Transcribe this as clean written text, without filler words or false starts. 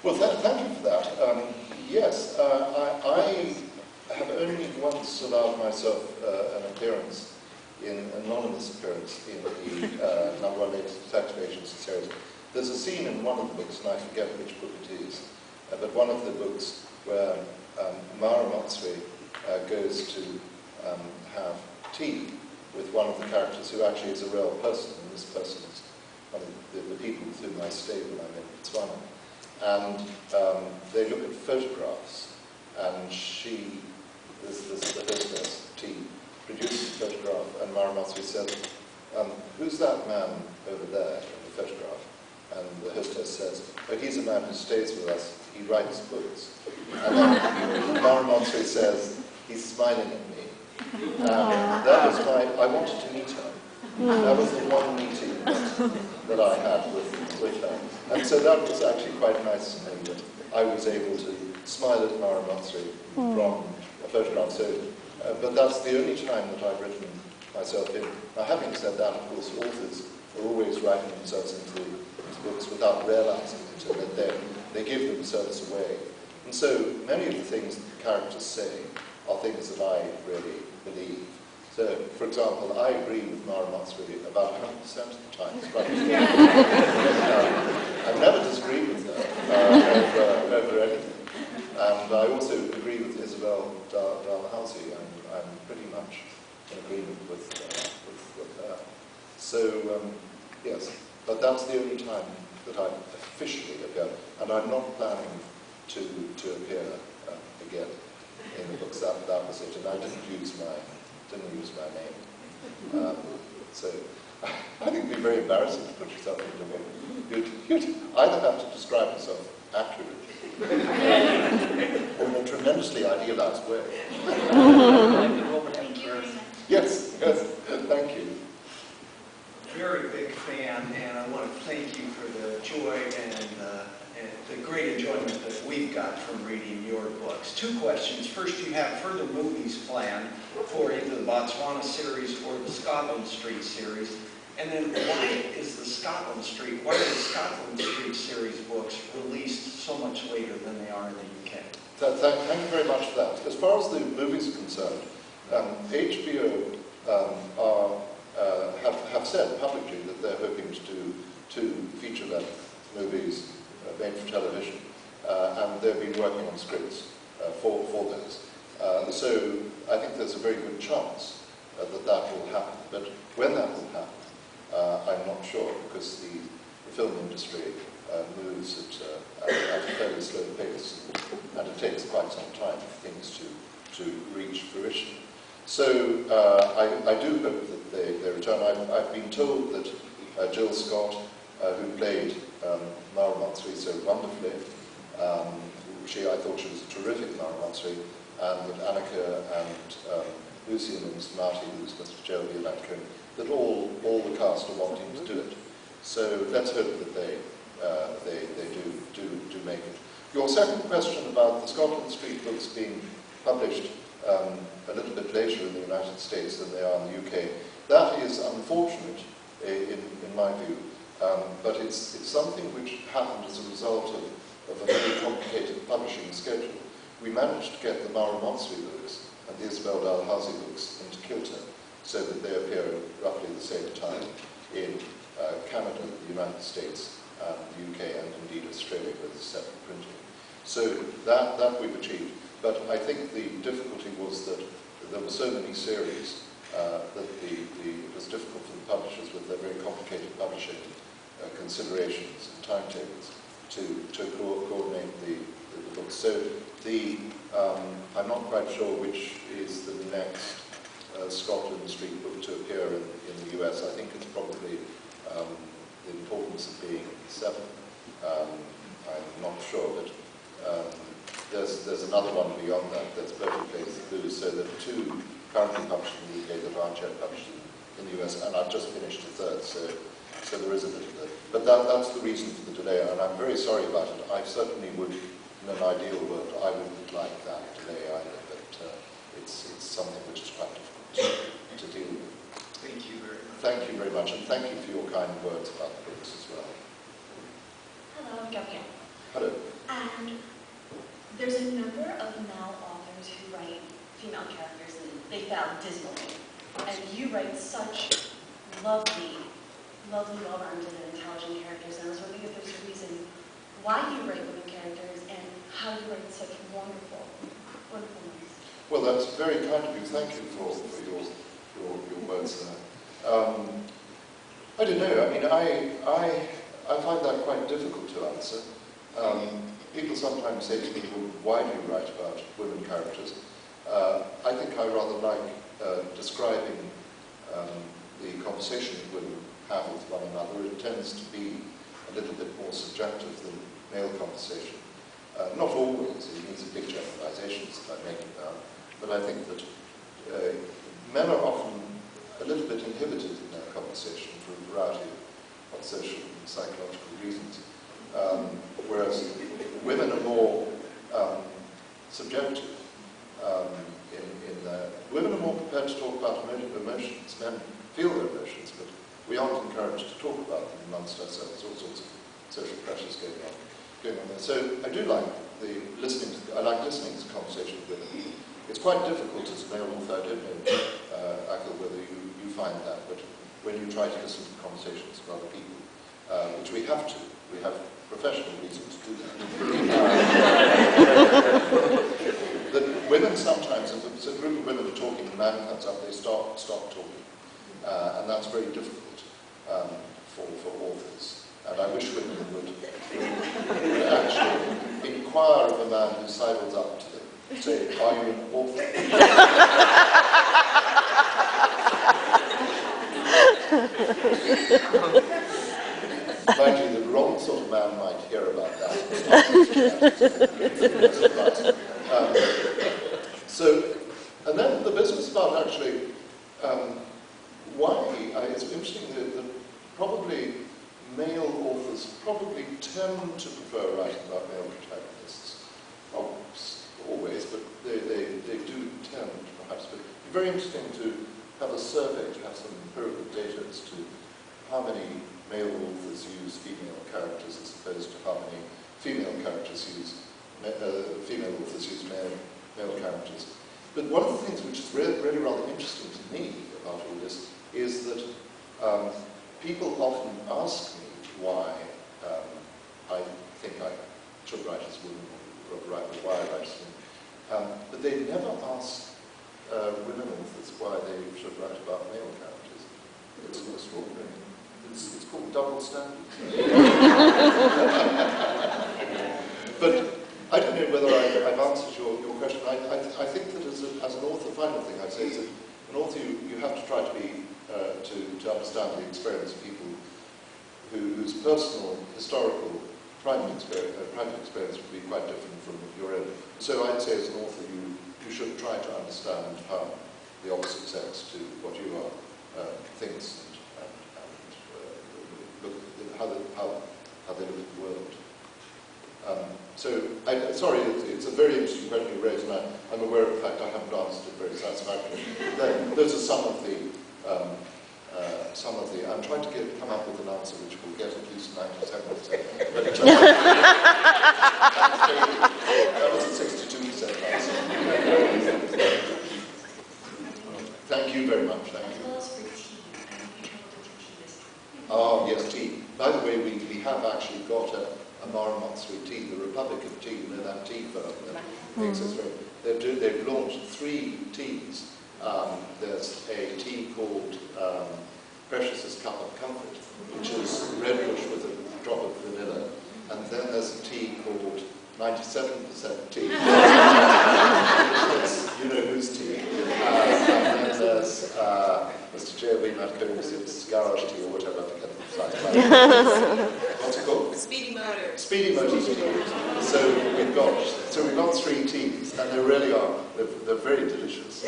Well, thank you for that. Yes, I have only once allowed myself an appearance, an anonymous appearance, in the number one detective agency series. There's a scene in one of the books, and I forget which book it is, but one of the books where Mara Matsui goes to have tea with one of the characters who actually is a real person, and this person is one of the people with whom I stayed when I'm in Botswana. And they look at photographs, and the hostess, T, produces a photograph, and Mara Matsui says, who's that man over there in the photograph? And the hostess says, oh, he's a man who stays with us, he writes books. And then Mara Matsui says, he's smiling at me. That was I wanted to meet her. That was the one meeting that I had with her. And so that was actually quite nice to me that I was able to smile at Mara Matsui from a photograph. So, but that's the only time that I've written myself in. Now, having said that, of course, authors are always writing themselves into books without realizing it, and that they give themselves away. And so many of the things that the characters say are things that I really believe. So, for example, I agree with Mara Matsui about 100% of the time. I've never disagreed with her over anything. And I also agree with Isabel Dalhousie. I'm pretty much in agreement with her. So, yes, but that's the only time that I officially appear. And I'm not planning to appear again in the books. That was it. And I didn't use my name. So I think it would be very embarrassing to put yourself into a book. You'd either have to describe yourself accurately or in a tremendously idealized way. Yes, thank you. Very big fan, and I want to thank you for the joy and the great enjoyment that we've got from reading your books. Two questions. First, do you have further movies planned for either the Botswana series or the Scotland Street series? And then why are the Scotland Street series books released so much later than they are in the UK? Thank you very much for that. As far as the movies are concerned, HBO have said publicly that they're hoping to do 2 feature-length movies made for television, and they've been working on scripts for those. So I think there's a very good chance that will happen. But when that will happen, I'm not sure, because the film industry moves at a fairly slow pace, and it takes quite some time for things to reach fruition. So I do hope that they return. I've been told that Jill Scott, who played Mara Matsui so wonderfully, I thought she was a terrific Mara Matsui, and that Annika and Lucy and Mr. Marty, who's Mr. Jelby and Atkin, that all the cast are wanting to do it. So let's hope that they do make it. Your second question about the Scotland Street books being published a little bit later in the United States than they are in the UK, that is unfortunate in my view, but it's something which happened as a result of a very complicated publishing schedule. We managed to get the Mara Matsui books and the Isabel Dalhousie books into Kilter, so that they appear at roughly the same time in Canada, the United States, the UK, and indeed Australia with separate printing. So that we've achieved. But I think the difficulty was that there were so many series that it was difficult for the publishers, with their very complicated publishing considerations and timetables, to coordinate the books. So I'm not quite sure which is the next Scotland Street book to appear in the US. I think it's probably the importance of being 7. I'm not sure, but there's another one beyond that that's Bertie Plays the Blues. So there are 2 currently published in the UK that aren't yet published in the US, and I've just finished the 3rd, so there is a little bit. But that's the reason for the delay, and I'm very sorry about it. I certainly would, in an ideal world, I wouldn't like that delay either, but it's something which is quite difficult to deal with. Thank you very much. Thank you very much, and thank you for your kind words about the books as well. Hello, I'm Gabrielle. Hello. And there's a number of male authors who write female characters and they fail dismally. And you write such lovely, well-rounded and intelligent characters. And I was wondering if there's a reason why you write women characters and how you write such wonderful ones. Well, that's very kind of you. Thank you for your words there. I don't know. I mean, I find that quite difficult to answer. People sometimes say to me, well, why do you write about women characters? I think I rather like describing the conversation that women have with one another. It tends to be a little bit more subjective than male conversation. Not always. These are big generalizations that I'm making now. But I think that men are often a little bit inhibited in their conversation for a variety of social and psychological reasons. Whereas women are more subjective. Women are more prepared to talk about emotions. Men feel their emotions, but we aren't encouraged to talk about them amongst ourselves. All sorts of social pressures going on there. So I do like listening to conversation with women. It's quite difficult as a male author. I don't know, Akhil, whether you find that, but when you try to listen to conversations of other people, which we have to, we have professional reasons to do that. That women sometimes, if a group of women are talking, a man comes up, they stop talking, and that's very difficult for authors. And I wish women would actually inquire of a man who sidles up to them. Say, are you an author? Mind you, the wrong sort of man might hear about that. And then the business about actually why it's interesting that probably male authors probably tend to prefer writing about male protagonists. Not always, but they do tend, perhaps. But it'd be very interesting to have a survey, to have some empirical data as to how many male authors use female characters as opposed to how many female authors use male characters. But one of the things which is really rather interesting to me about all this is that people often ask me why I think I should write as women, or why I write as women. But they never ask women authors why they should write about male characters. It's extraordinary. It's called double standards. But I don't know whether I've answered your question. I think that as an author, final thing I'd say is that an author, you have to try to be to understand the experience of people whose personal, historical, private experience would be quite different from your own. So I'd say as an author, you should try to understand how the opposite sex to what you are thinks and how they look at the world. Sorry, it's a very interesting question you raised, and I'm aware of the fact I haven't answered it very satisfactorily. Those are some of the. I'm trying to come up with an answer which will get at least 97%. That was a 62% answer. Thank you very much. Thank you. Oh yes, tea. By the way, we have actually got a Marmot sweet tea, the Republic of Tea. You know that tea firm that makes us very. They've launched 3 teas. There's a tea called Precious's Cup of Comfort, which is red bush with a drop of vanilla. And then there's a tea called 97% tea. You know whose tea. And then there's Mr. J.B. Matco's garage tea or whatever, I forget the precise name. What's it called? Speedy Motor. Speedy Motor tea. So we've got 3 teas, and they really are. They're very delicious.